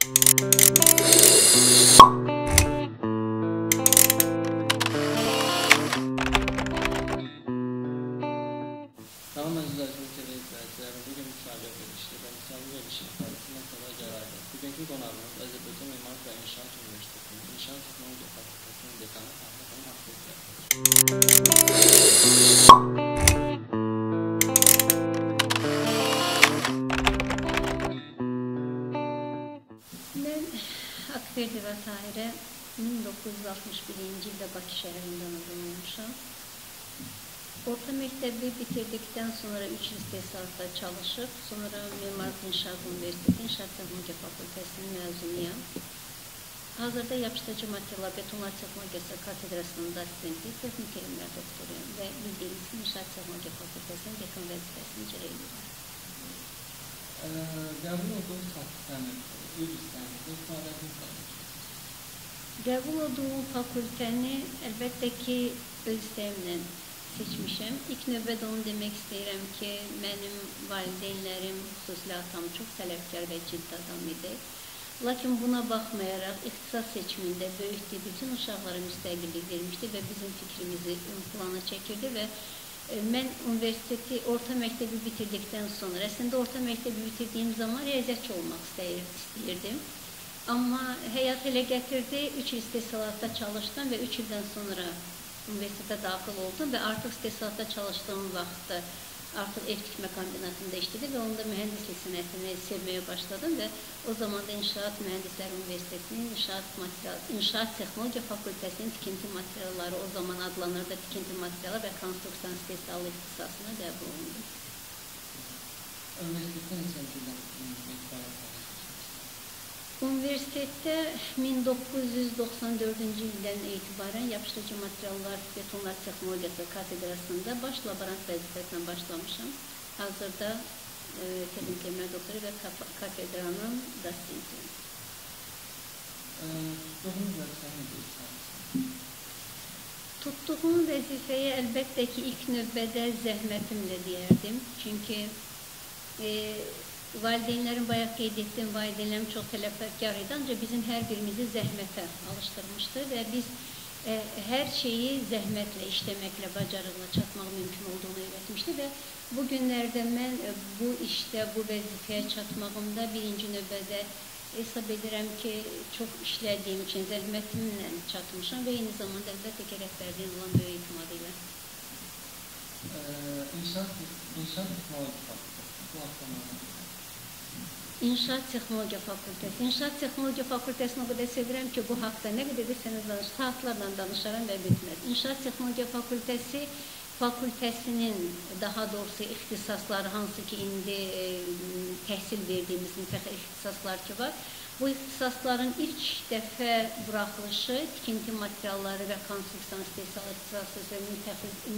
Salam əzizlərim, TV izləyiciləri. Bugün müsahibə verilişi və müsahibə verilişi ifarəsindən sonra gələrdi. Bugünkü qonağımız Azərbaycan Memarlıq və İnşaat Universitetinin İnşaat Texnologiya Fakültəsinin dekanı Ahmet Akbeylidir. Mən Akbeyli və Tahirə 1961-ci ildə Bakı şəhərində anadan olmuşam. Orta məktəbi bitirdikdən sonra 3 il istehsalatda çalışıb, sonra Memarlıq İnşaat Universiteti İnşaat Texnologiya Fakültəsinin məzunuyam. Hazırda yapışdırıcı materiallar betonlar texnologiyası katedrasında assistentlik, texnik elmlər doktoruyam və bildiyiniz kimi İnşaat Texnologiya Fakültəsinin dekan vəzifəsini icra edirəm. Qəbul olduğunuz fakültəni, öz istəyinizdə ifadəsiniz qalmışsınız. Qəbul olduğum fakültəni əlbəttə ki, öz istəyimlə seçmişəm. İlk növbədə onu demək istəyirəm ki, mənim valideynlərim, xüsusilə atam çox tələbkar və ciddi adam idi. Lakin buna baxmayaraq, ixtisas seçimində böyükdür, bütün uşaqlara müstəqillik vermişdi və bizim fikrimizi ön plana çəkirdi və mən universiteti, orta məktəbi bitirdikdən sonra, əslində orta məktəbi bitirdiyim zaman riyaziyyatçı olmaq istəyirdim. Amma həyat elə gətirdi, 3 il istehsalatda çalışdım və 3 ildən sonra universitetə daxil oldum və artıq istehsalatda çalışdığım vaxtda artıq ev tikmə kombinatında işlədim və onda mühəndislik sənətini sevməyə başladım və o zaman da İnşaat Mühəndisləri Universitetinin İnşaat Texnologiya Fakültəsinin tikinti materialları, o zaman adlanırdı tikinti materialı və konstruksiyon istehsalı ixtisasına qəbul olundum. Universitetdə neçənci ildən etibarən? Universitetdə 1994-cü ildən etibarən yapışdırıcı materiallar, betonlar texnologiyası katedrasında baş laborant vəzifəsindən başlamışam. Hazırda texnik elmlər doktoru və katedranın dosentiyəm. Tutduğunuz vəzifəni deyirsiniz? Tutduğum vəzifəyə əlbəttə ki, ilk növbədə zəhmətimlə deyərdim. Çünki valideynlərim bayaq qeyd etdim, valideynlərim çox tələbkar idi, ancaq bizim hər birimizi zəhmətə alışdırmışdı və biz hər şeyi zəhmətlə, işləməklə, bacarıqla çatmaq mümkün olduğunu öyrətmişdi və bu günlərdə mən bu işdə, bu vəzifəyə çatmağımda birinci növbədə hesab edirəm ki, çox işlədiyim üçün zəhmətimlə çatmışam və eyni zamanda əlbəttə ki, rəhbərliyin olan böyük etimadı ilə. İnşaat Texnologiya Fakültəsi, bu haqqında İnşaat Texnologiya Fakültəsi. İnşaat Texnologiya Fakültəsini o qədər sevirəm ki, bu haqda nə qədər desəniz saatlarla danışaram və bitməz. İnşaat Texnologiya Fakültəsinin, daha doğrusu ixtisasları, hansı ki, indi təhsil verdiyimiz ixtisaslar ki var, bu ixtisasların ilk dəfə buraxılışı tikinti materialları və konstruksiyon istehsalı ixtisası və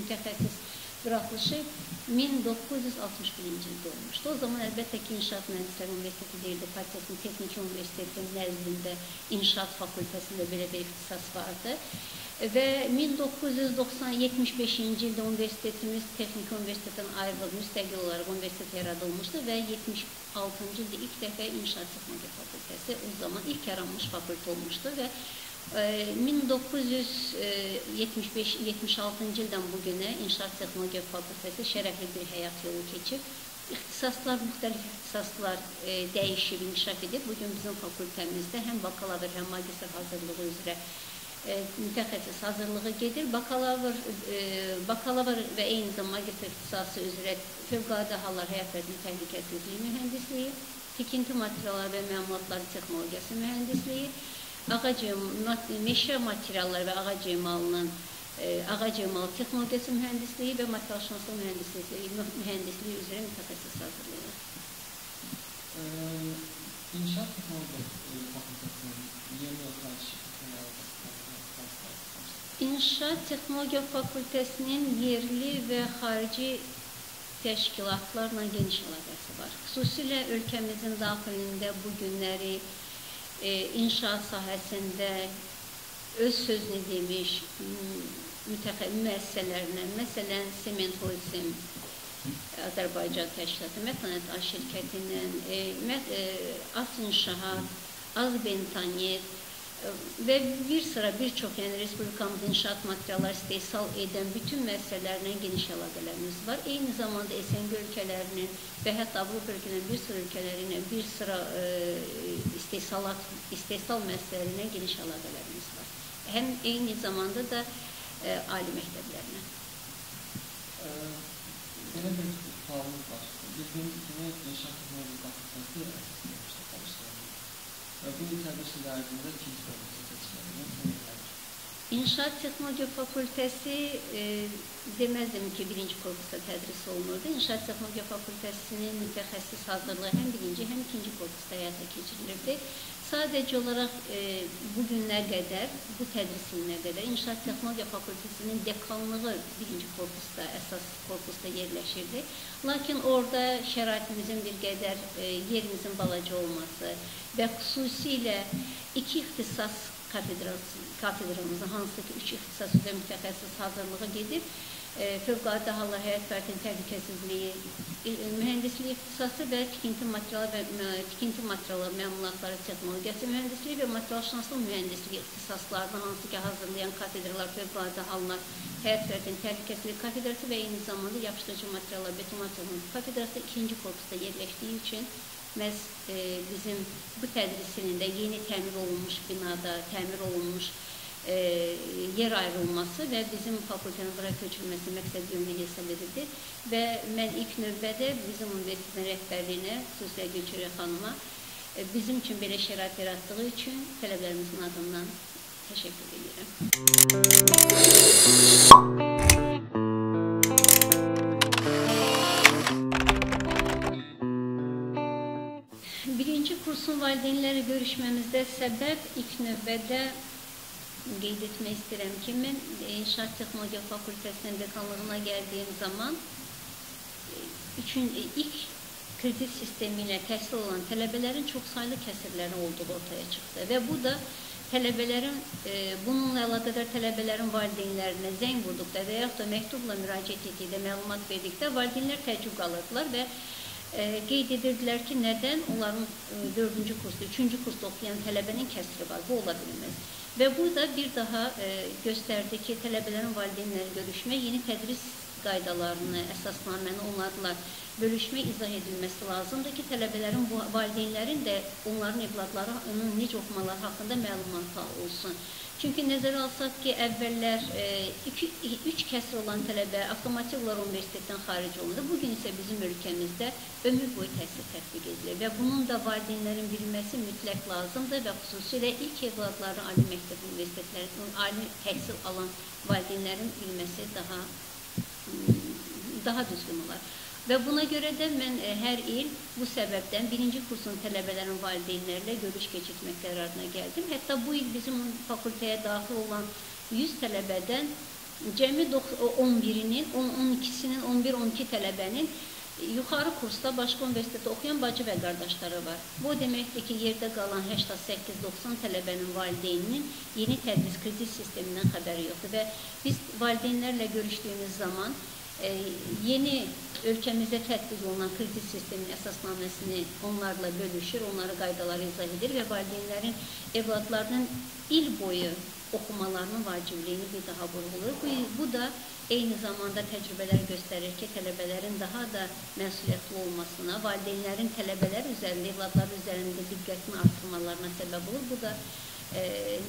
mütəxəssis buraxılışı 1961-ci ildə olmuşdu. O zaman əlbəttə ki, İnşaat Mühəndisləri Universiteti deyildi, Texniki Universitetin nəzdində İnşaat Fakültəsində belə bir ixtisas vardı. Və 1975-ci ildə universitetimiz Texniki Universitetdən ayrılıb, müstəqil olaraq universitet yaradılmışdı və 76-cı ildə ilk dəfə İnşaat Texnologiya Fakültəsi o zaman ilk yaranmış fakültə olmuşdu və 1976-cı ildən bugünə İnşaat Texnologiya Fakültəsi şərəfli bir həyat yolu keçib. İxtisaslar, müxtəlif ixtisaslar dəyişib, inkişaf edib. Bugün bizim fakültəmizdə həm bakalavr, həm magistr hazırlığı üzrə mütəxəssis hazırlığı gedir. Bakalavr və eyni zamanda magistr ixtisası üzrə fövqəladə hallar həyat və təhlükəsizliyi mühəndisliyi, tikinti materialları və məmulatları texnologiyası mühəndisliyi, meşə materialları və ağac emalı texnologiyası mühəndisliyi və materialşünaslıq mühəndisliyi üzrə mütəxəssis hazırlayır. İnşaat Texnologiya Fakültəsinin yeni oturacı İnşaat Texnologiya Fakültəsinin yerli və xarici təşkilatlarla geniş əlaqəsi var. Xüsusilə ölkəmizin daxilində bu günləri inşaat sahəsində öz sözünü demiş müəssisələrlə, məsələn, Sement Holding, Azərbaycan Təşkilatı, Mətanət şirkətinin, As İnşaat, az bentaniyet ve birçok yani Respublikamızın inşaat materialları istehsal eden bütün meselelerine geniş əlaqələrimiz var. Eyni zamanda SNG ülkelerinin ve hatta Avrupa ülkelerinin bir sıra ülkelerine bir sıra istehsal meselelerine geniş əlaqələrimiz var. Hem eyni zamanda da ali məktəblərine. Belə bir sualımız var. Bildiğimiz kimi inşaat teknoloji fakültesi işte çalıştırılıyor. Ve bu tədris idarəsində ikinci fakültesi seçilir. İnşaat Teknoloji Fakültesi demezdim ki birinci korpusta tədris olunurdu. İnşaat Teknoloji Fakültesinin mütəxəssis hazırlığı hem birinci hem ikinci korpusta hayata geçirilirdi. Sadece olarak bugüne kadar, bu tədris ilinə qədər İnşaat Teknoloji Fakültesinin dekanlığı birinci korpusta, əsas korpusta yerleşirdi. Lakin orada şəraitimizin bir qədər yerimizin balaca olması ve xüsusilə iki ixtisas kafedramızın hansı ki 3 ixtisas üzrə mütəxəssis hazırlığı gedib, Fövqəladə Hallar Həyat Fərdinin Təhlükəsizliyi, Mühəndislik ixtisası və Tikinti materialları məmulatları texnologiyası mühəndisliyi və materialşünaslıq mühəndisliyi ixtisaslarını hansı ki hazırlayan kafedralar Fövqəladə Hallar Həyat Fərdinin Təhlükəsizliyi kafedrası və eyni zamanda yapışdırıcı materiallar beton materialının kafedrası ikinci korpusta yerləşdiyi üçün məhz bizim bu tədrisinin də yeni təmir olunmuş binada, təmir olunmuş yer ayrılması ve bizim fakültenin buraya köçülmesi məqsəd yönlü hesab edildi. Ve mən ilk növbədə bizim universitetin rəhbərliyinə, xüsusilə Gülçörə xanıma bizim üçün belə şərait yaratdığı üçün tələbələrimizin adından təşəkkür edirəm. Birinci kursun valideynləri görüşməmizdə səbəb ilk növbədə qeyd etmək istəyirəm ki, mən İnşaat Texnologiya Fakültəsinin dekanlığına gəldiyim zaman ilk kredit sistemi ilə təhsil olan tələbələrin çox saylı kəsirləri olduğu ortaya çıxdı və bu da tələbələrin, bununla əlaqədar tələbələrin valideynlərinə zəng vurduqda və yaxud da məktubla müraciət etdikdə, məlumat verdikdə valideynlər təəccüb qalırdılar və qeyd edirdilər ki, nədən onların 4-cü kursda, 3-cü kursda oxuyan tələbənin kəsiri var, bu ola bilməz. Və bu da bir daha göstərdi ki, tələbələrin valideynləri görüşmə, yeni tədris qaydalarını, əsasnaməni onlarla bölüşmə, izah edilməsi lazımdır ki, tələbələrin, valideynlərin də onların evladlarının necə oxumaları haqqında məlumatı olsun. Çünki nəzərə alsaq ki, əvvəllər 3 kəsr olan tələbə avtomatik olaraq universitetdən xaric olundu. Bugün isə bizim ölkəmizdə ömür boyu təhsil tətbiq edilir və bunun da valideynlərin bilməsi mütləq lazımdır və xüsusilə ilk evladları ali məktəb universitetlərinin, ali təhsil alan valideynlərin bilməsi daha düzgün olar. Və buna görə də mən hər il bu səbəbdən birinci kursun tələbələrin valideynlərlə görüş keçirmək qərarına gəldim. Hətta bu il bizim fakültəyə daxil olan 100 tələbədən cəmi 11-nin, 12-sinin, 11-12 tələbənin yuxarı kursda başqa universitetdə oxuyan bacı və qardaşları var. Bu deməkdir ki, yerdə qalan 88-90 tələbənin valideyninin yeni tədris kredit sistemindən xəbəri yoxdur və biz valideynlərlə görüşdüyümüz zaman yeni ölkəmizdə tətbiq olunan kredit sisteminin əsasnaməsini onlarla bölüşür, onlara qaydaları izah edir və valideynlərin evladlarının il boyu oxumalarının vacibliyini bir daha vurğulayır. Bu da eyni zamanda təcrübələr göstərir ki, tələbələrin daha da məsuliyyətli olmasına, valideynlərin tələbələr üzərində, evladlar üzərində diqqətini artırmalarına səbəb olur. Bu da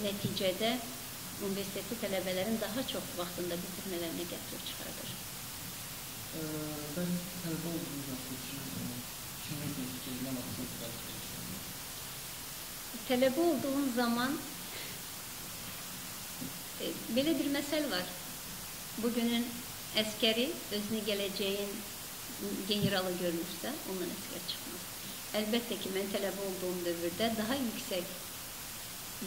nəticədə universitetli tələbələrin daha çox vaxtında bitirmələrinə gətirib çıxardır. Ben tələbə olduğunuz vaxt düşünürdünüz ki, nə vaxtın tələbə olduğum zaman belə bir məsəl var. Bugünün əskəri özünü gələcəyin generalı görmüşsə, ondan əskər çıxmaz. Əlbəttə ki, mən tələbə olduğum dövrdə daha yüksək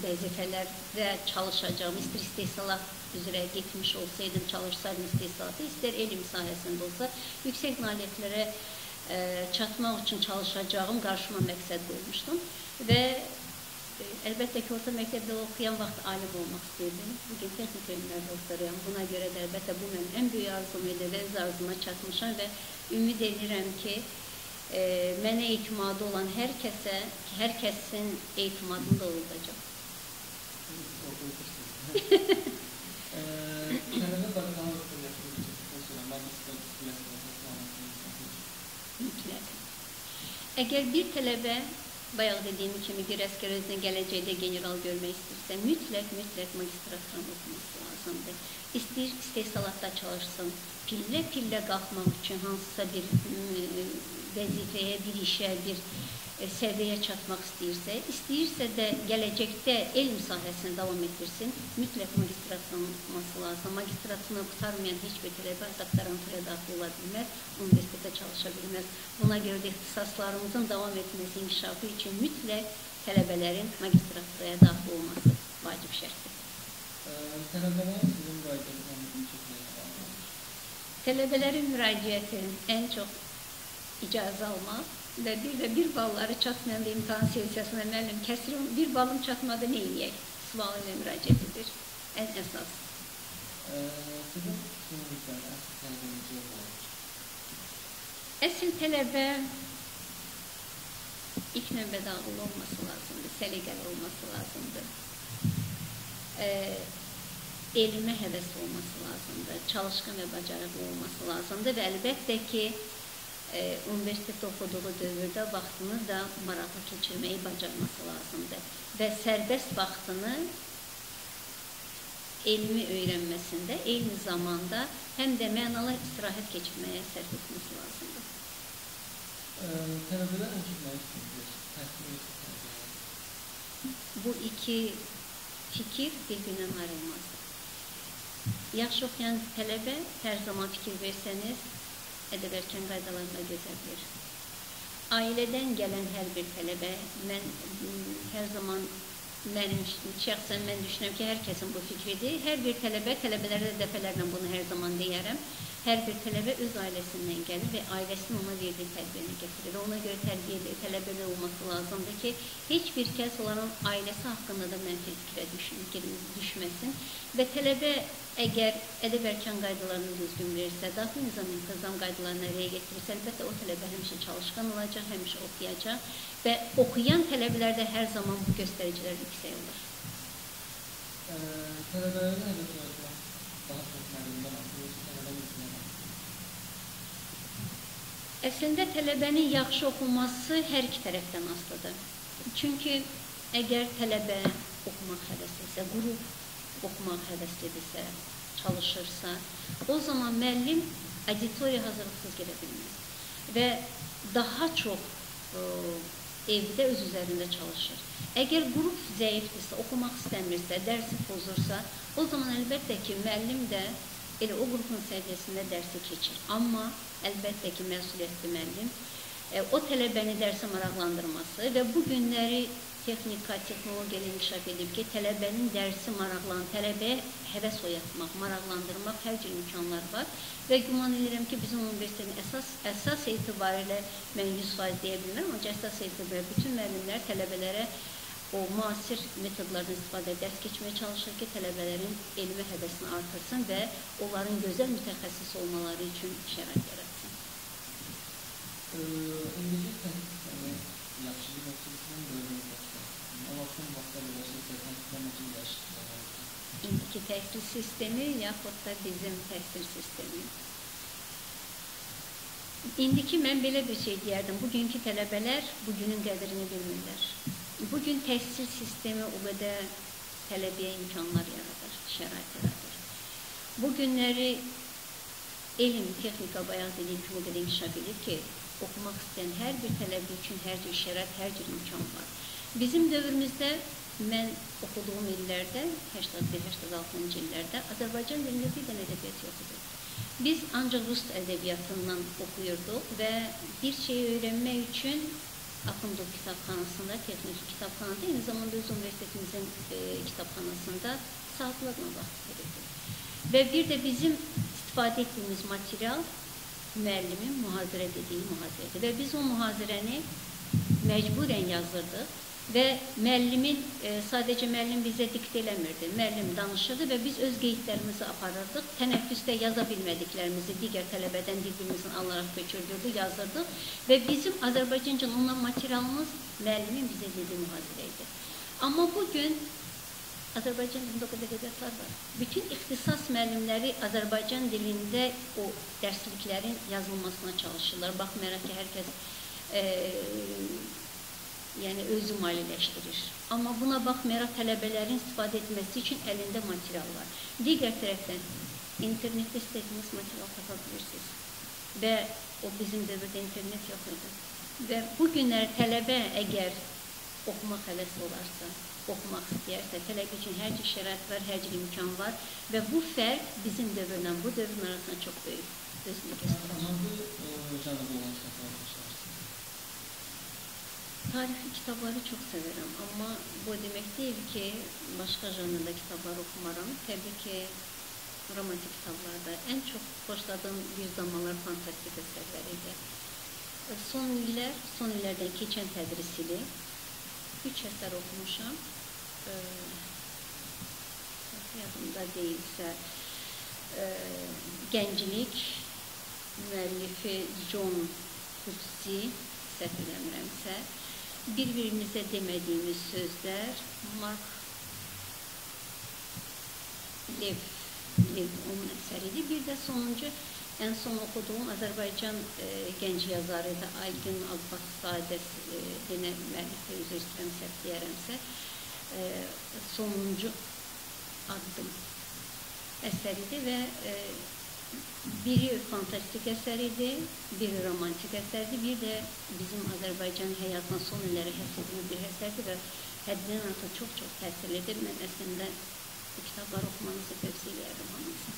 vəzifələrdə çalışacağım, istər istehsalat üzrə getmiş olsaydım, çalışsaydım istehsalatı, istər elm sahəsində olsa, yüksək nailiyyətlərə çatmaq üçün çalışacağım qarşıma məqsəd qoymuşdum və əlbəttə ki, orta məktəbdə oxuyan vaxt alim olmaq istəyirdim. Bugün texnik elmlər doktoruyam. Buna görə də əlbəttə bu mənim ən böyük arzum idi və öz arzuma çatmışam və ümid edirəm ki, Mənə etimadı olan hər kəsin etimadını da olacaq. Tələbə bakanlıqda yaşayacaq, magistrat Mütləq. Əgər bir tələbə, bayaq dediyim kimi, bir əskər özünə gələcəkdə general görmək istəyirsə, mütləq magistratdan oxuması lazımdır. İstəyir istehsalatda çalışsın, pillə qalxmaq üçün hansısa bir vəzifəyə, bir işə, bir səviyyəyə çatmaq istəyirsə də gələcəkdə elm sahəsini davam etdirsin, mütləq magistratdan olması lazım. Magistratını qutarmayan heç bir tələbə doktoranturaya daxil ola bilməz, universitetdə çalışa bilməz. Buna görə də ixtisaslarımızın davam etməsi, inkişafı üçün mütləq tələbələrin magistraturaya daxil olması vacib şərtdir. Tələbələrin sizin müraciətləriniz çox nəyə? Tələbələrin müraciəti ən çox icazə almaq və bir balları çatmayan bir imtahan sessiyasına müəllim kəsirim, bir balım çatmadı, nə eləyək? Sualı ilə müraciət edir, ən əsas. Sizin düşününüzdən əsas tələbə necə olmalıdır? Əsl tələbə ilk növbədə ağıllı olması lazımdır, səliqəli olması lazımdır. Elmə həvəsli olması lazımdır, çalışqın və bacarıqlı olması lazımdır və əlbəttə ki, universitetdə oxuduğu dövrdə vaxtını da maraqlı keçirməyi bacarması lazımdır və sərbəst vaxtını elmi öyrənməsində, eyni zamanda həm də mənalı istirahət keçirməyə sərf etməsi lazımdır. Tələbələr ən çox nə istəyir? Təhsil tələbələr? Bu iki fikir bir-birindən ayrılmazdır. Yaxşı oxuyan tələbə hər zaman fikir versəniz, ədəb-ərkan qaydalarına gözəlir. Ailədən gələn hər bir tələbə, hər zaman şəxsən mən düşünürəm ki, hər kəsin bu fikridir. Hər bir tələbələrə də dəfələrlə bunu hər zaman deyərəm. Hər bir tələbə öz ailəsindən gəlir və ailəsinin ona verdiyi tərbiyəni gətirir. Ona görə tərbiyəli tələbələr olması lazımdır ki, heç bir kəs onların ailəsi haqqında da mənfi fikrə düşməsin və tələbə əgər ədəb-ərkan qaydalarını düzgün verirsə, daxili nizam qaydalarına riayət etdirirsə, əlbəttə o tələbə həmişə çalışqan olacaq, həmişə oxuyacaq və oxuyan tələbələrdə hər zaman bu göstəricilər yüksək olur. Tələbələrdə həvəs yaratmaq daha çox müəllimdən asılır, tələbə nesinə? Əslində tələbənin yaxşı oxuması hər iki tərəfdən asılıdır. Çünki əgər tələbə oxumaq həvəslidirsə, qrup oxumaq həvəslidirsə, çalışırsa, o zaman müəllim auditoriya hazırlıqsız gedə bilməz və daha çox evdə öz üzərində çalışır. Əgər qrup zəifdirsə, oxumaq istəmirsə, dərsi pozursa, o zaman əlbəttə ki, müəllim də elə o qrupun səviyyəsində dərsi keçir. Amma əlbəttə ki, məsuliyyətli müəllim o tələbəni dərsə maraqlandırması və bu günləri texnika, texnologiya inkişaf edib ki, tələbənin dərsi tələbəyə həvəs oyatmaq, maraqlandırmaq hər cür imkanlar var və güman edirəm ki, bizim universitetin əsas etibarilə mən 100% deyə bilmərəm, ancaq əsas etibarilə bütün müəllimlər tələbələrə o müasir metodlardan istifadə dərs keçməyə çalışır ki, tələbələrin elmi həvəsini artırsın və onların gözəl mütəxəssis olmaları üçün şərait yaratsın. İndiki təhsil sistemi yaxşıdır, yoxsa bölümün başqa? O vaxtın vaxtda beləsizsə, təhsildə necə dəyişikliklər oldu? İndiki təhsil sistemi yaxud da bizim təhsil sistemi. İndiki mən belə bir şey deyərdim, bugünkü tələbələr bugünün qədrini bilmirlər. Bugün təhsil sistemi o qədər tələbəyə imkanlar yaradır, şərait yaradır. Bu günləri elm, texnika, bayaq dediyim kimi o qədər inkişaf edir ki, oxumaq istəyən hər bir tələbə üçün hər cür şərait, hər cür imkan var. Bizim dövrümüzdə, mən oxuduğum illərdə, 81-86-cı illərdə Azərbaycan dilində bir dənə ədəbiyyat yox idi. Biz ancaq rus ədəbiyyatından oxuyurduq və bir şey öyrənmək üçün Axundov kitabxanasında, texniki kitabxanada, eyni zamanda öz universitetimizin kitabxanasında saatlarla vaxt verirdik. Və bir də bizim istifadə etdiyimiz material müəllimin mühazirə dediyi mühazirədir və biz o mühazirəni məcburən yazırdıq Və müəllimin, sadəcə müəllim bizə dikt eləmirdi, müəllim danışırdı və biz öz qeydlərimizi aparırdıq. Tənəffüsdə yaza bilmədiklərimizi digər tələbədən bir-birimizin alaraq köçürdürdük, yazırdıq və bizim Azərbaycanca ondan materialımız müəllimin bizə dediyi mühazirə idi. Amma bugün Azərbaycan dilində o qədər edəblər var. Bütün ixtisas müəllimləri Azərbaycan dilində o dərsliklərin yazılmasına çalışırlar. Baxmayaraq ki, hər kəs yəni özü maliyyələşdirir. Amma buna baxmayaraq tələbələrin istifadə etməsi üçün əlində material var. Digər tərəfdən internetdə istədiyiniz material tapa bilirsiniz. Və o bizim dövrdə internet yox idi. Və bu günlər tələbə əgər oxumaq həvəsi olarsa, oxumaq istəyərsə, tələbə üçün hər cür şərait var, hər cür imkan var və bu fərq bizim dövrlə bu dövrün arasında çox böyük özünü göstərir. Tarixi kitabları çox sevirəm, amma bu demək deyil ki, başqa janrda kitablar oxumaram. Təbii ki, romantik kitablarda ən çox xoşladığım bir zamanlar fantastik əsərlər idi. Son illərdən keçən tədris ili 3 əsər oxumuşam. Yadımda deyilsə, Gənclik, müəllifi John Coetzee, səhv eləmirəmsə, bir-birimizə demədiyimiz sözlər, Mark Lev onun əsəridir. Bir də sonuncu, ən son oxuduğum Azərbaycan gənc yazarıydı, Aygün Abbaszadə denə müəllifi, üzr istəyirəm, səhv deyərəmsə, sonuncu addım əsəridir və biri fantastik əsər idi, biri romantik əsərdir, bir də bizim Azərbaycan həyatına son illəri həsr edilmiş bir əsərdir və həddindən artıq çox təsirlidir. Mən əslində bu kitabları oxumanızı tövsiyə edirəm hamınıza.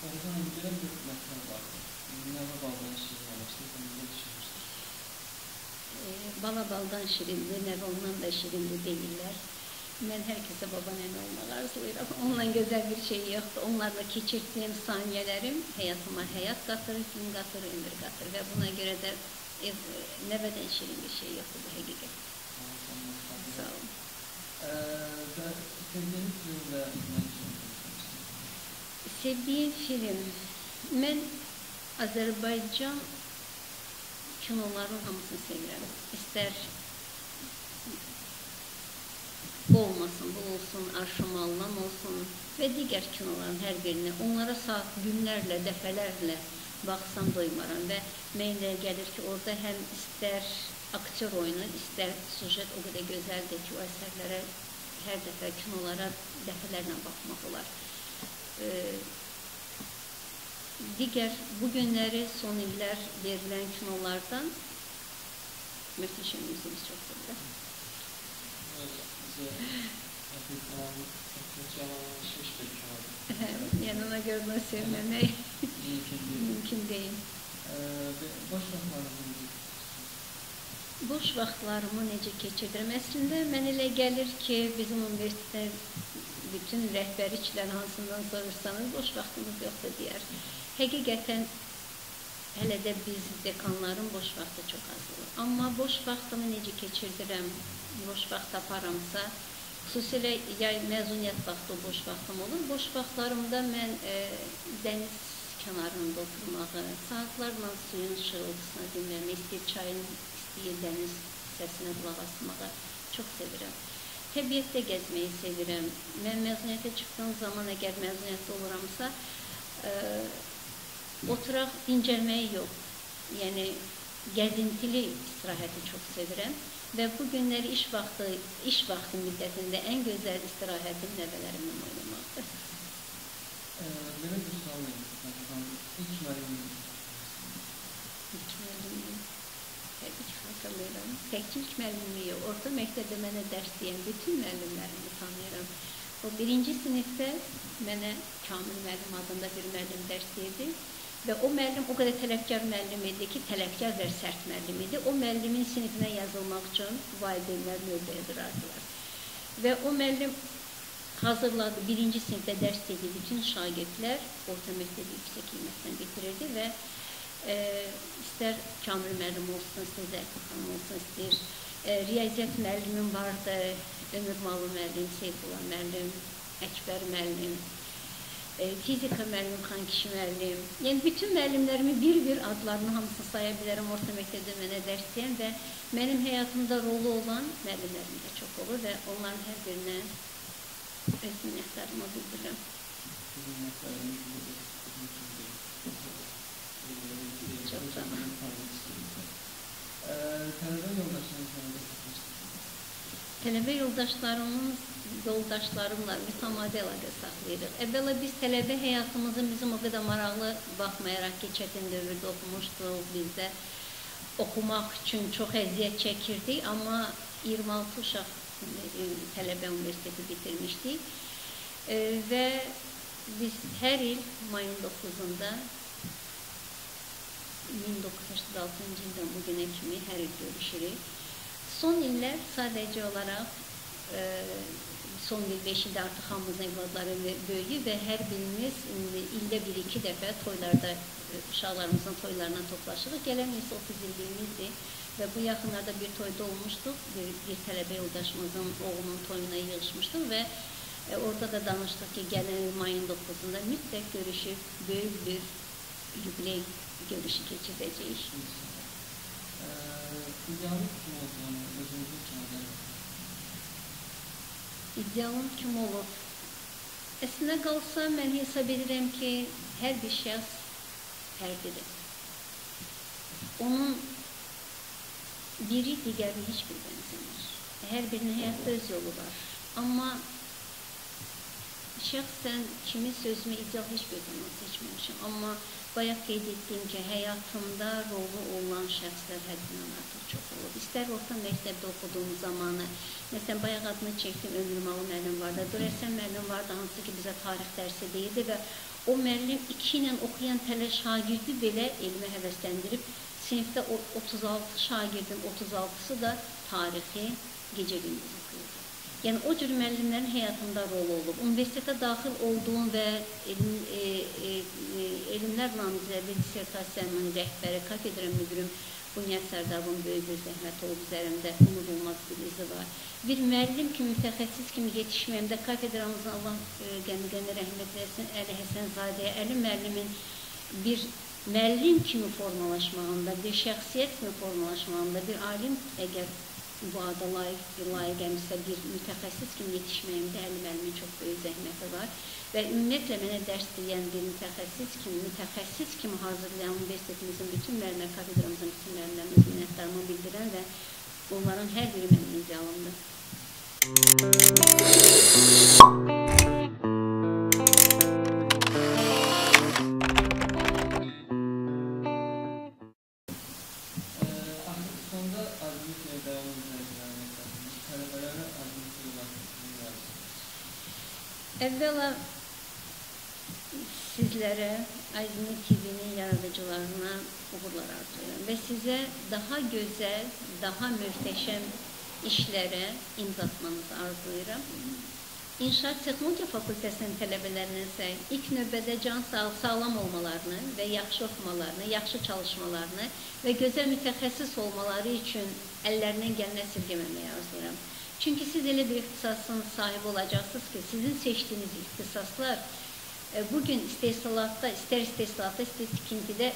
Orada belə bir mətn var. Nəvə baldan şirin olmasını təmizlə düşünmüşdür. Bala baldan şirindir, nəvə ondan da şirindir deyirlər. Mən hər kəsə baba nənə olmağı arzulayıram. Onunla gözəl bir şey yoxdur. Onlarla keçirdiyim saniyələrim həyatıma həyat qatır, gün qatır, ömür qatır və buna görə də nəvədən şirin bir şey yoxdur bu həqiqət. Sağ olun. Sevdiyiniz film və nə üçün? Sevdiyim film, mən Azərbaycan kinoların hamısını sevirəm. İstər bu olmasın, bu olsun, Arşamallan olsun və digər kinoların hər birini, onlara saat, günlərlə, dəfələrlə baxsam doymaram və mənə gəlir ki, orada həm istər aktyor oyunu, istər sujet o qədər gözəldir ki, o əsərlərə hər dəfə kinolara dəfələrlə baxmaq olar. Digər bu günləri son illər verilən kinolardan Möhtəşəm Yüzümüz çox sevirəm. Yəni ona görə bunu sevməmək mümkün deyil. Boş vaxtlarımı necə keçirdirəm? Əslində, mən elə gəlir ki, bizim universitetdə bütün rəhbərliklər hansından soruşsanız, boş vaxtımız yoxdur deyər. Həqiqətən, hələ də biz dekanların boş vaxtı çox azdır. Amma boş vaxtımı necə keçirdirəm? Boş vaxt taparamsa, xüsusilə yay məzuniyyət vaxtı boş vaxtım olur. Boş vaxtlarımda mən dəniz kənarında oturmağı, saatlarla suyun şırıltısına dinləmək, istəyir çayın, istəyir dəniz səsinə qulaq asmağı çox sevirəm. Təbiətdə gəzməyi sevirəm. Mən məzuniyyətə çıxdığım zaman, əgər məzuniyyətdə oluramsa, oturaq dincəlməyi yox, yəni gəzintili istirahəti çox sevirəm. Və bu günləri iş vaxtı müddətində ən gözəl istirahətim nəvələrimlə oynamaqdır. Belə bir sual verin. İlk müəllimim. İlk müəllimim. Təbii ki, xatırlayıram. Təkcə ilk müəllimim yox. Orta məktəbdə mənə dərs deyən bütün müəllimlərimi tanıyıram. O birinci sinifdə mənə Kamil müəllim adında bir müəllim dərs deyirdi. Və o müəllim o qədər tələbkar müəllim idi ki, tələbkar və sərt müəllim idi. O müəllimin sinifinə yazılmaq üçün valideynlər növbəyə durardılar. Və o müəllim hazırladı, birinci sinifdə dərs dediyi bütün şagirdlər orta məktəbi yüksək qiymətlə bitirirdi və istər Kamil müəllim olsun, istər Zərfi xanım olsun, istər Riyaziyyat müəllimim vardı, Ömür Malı müəllim, Seyfullah müəllim, Əkbər müəllim, fizika müəllim, Xankişi müəllim. Yəni, bütün müəllimlərimi bir-bir adlarını hamısını saya bilərəm, orta məktəbdə mənə dərs deyən və mənim həyatımda rolu olan müəllimlərim də çox olur və onların hər birinə öz minnətlərimi bildirirəm. Çox sağ olun. Tələbə yoldaşlarınızla Tələbə yoldaşlarımla mütəmadi əlaqə saxlayırıq. Əvvəla biz tələbə həyatımızı bizim o qədər maraqlı baxmayaraq ki, çətin dövrdə oxumuşduq, biz də oxumaq üçün çox əziyyət çəkirdik, amma 26 uşaq tələbə universiteti bitirmişdik və biz hər il mayın 9-unda 1986-cı ildən bugünə kimi hər il görüşürük. Son illər sadəcə olaraq son il 5 ildə artıq hamımızın evladları böyüyür və hər birimiz ildə 1-2 dəfə toylarda, uşaqlarımızın toylarına toplaşırıq. Gələn isə 30 illiyimizdir və bu yaxınlarda bir toyda olmuşduq. Bir tələbə yoldaşımızın oğlunun toyuna yığışmışdıq və orada da danışdıq ki, gələn mayın 9-unda mütləq görüşüb böyük bir yubiley görüşü keçirdəcəyik. İdealın kim olduğunu özünüzün kimi İdealım kim olur? Əslində qalsa, mən hesab edirəm ki, hər bir şəxs fərqlidir. Onun biri digərini heç bir bənzəmir. Hər birinin həyatda öz yolu var. Amma şəxsən kimin sözümü ideal heç bir zaman seçməmişim. Amma bayaq qeyd etdiyim ki, həyatımda rolu olan şəxslər həddindən artıq çox olub. İstər orta məktəbdə oxuduğum zamanı, məsələn, bayaq adını çəkdim, Ömür Malı müəllim vardı, Dürəsən müəllim vardı, hansı ki, bizə tarix dərsi deyirdi və o müəllim 2 ilə oxuyan şagirdi belə elmə həvəsləndirib, sinifdə 36 şagirdin 36-sı da tarixi gecə-gündüz oxuyurdu. Yəni, o cür müəllimlərin həyatında rolu olub. Universitetə daxil olduğum və elmlər namizəli dissertasiyanın rəhbəri, kafedra müdürüm Bunyad Sərdabın böyük bir zəhmət olub, üzərimdə unudulmaz bir izi var. Bir müəllim kimi, mütəxəssis kimi yetişməyimdə kafedramızın Allah qəmi rəhmət eləsin, Əli Həsənzadəyə, Əli müəllimin bir müəllim kimi formalaşmağında, bir şəxsiyyət kimi formalaşmağında, bir alim əgər bu ada layiq əmirsə bir mütəxəssis kimi yetişməyimdə Əli müəllimin çox böyük zəhməti var və ümumiyyətlə mənə dərs deyən bir mütəxəssis kimi hazırlayan universitetimizin bütün müəllimlər, kafedramızın bütün müəllimlərimizin minnətdarımı bildirən və onların hər biri mənim idealımdır. Əvvəla sizlərə, Aydınlıq TV-nin yaradıcılarına uğurlar arzulayıram və sizə daha gözəl, daha möhtəşəm işlərə imza atmanızı arzulayıram. İnşaat Texnologiya Fakültəsinin tələbələrinin isə ilk növbədə can sağlam olmalarını və yaxşı oxumalarını, yaxşı çalışmalarını və gözəl mütəxəssis olmaları üçün əllərindən gələn əsirgəməməyi arzulayıram. Çünki siz elə bir ixtisasın sahibi olacaqsınız ki, sizin seçdiyiniz ixtisaslar bugün istehsalatda, istər tikintidə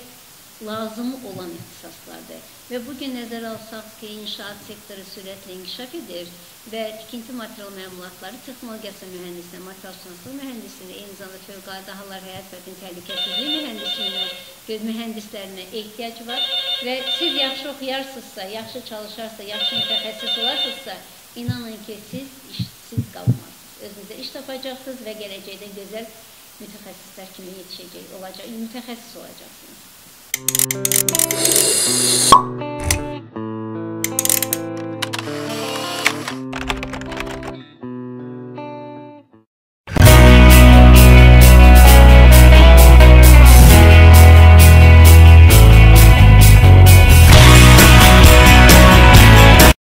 lazımı olan ixtisaslardır. Və bugün nəzərə alsaq ki, inşaat sektoru sürətlə inkişaf edir və tikinti material məmulatları, texnologiyası mühəndisliyi, material mühəndisliyi, eyni zamanda fövqəladə hallar həyat və təhlükəsizliyi mühəndislərinə ehtiyac var və siz yaxşı oxuyarsınızsa, yaxşı çalışarsa, yaxşı mütəxəssis olarsınızsa, İnanın ki, siz işsiz qalmazsınız. Özünüzə iş tapacaqsınız və gələcəkdə gözəl mütəxəssislər kimi yetişəcək, mütəxəssis olacaqsınız.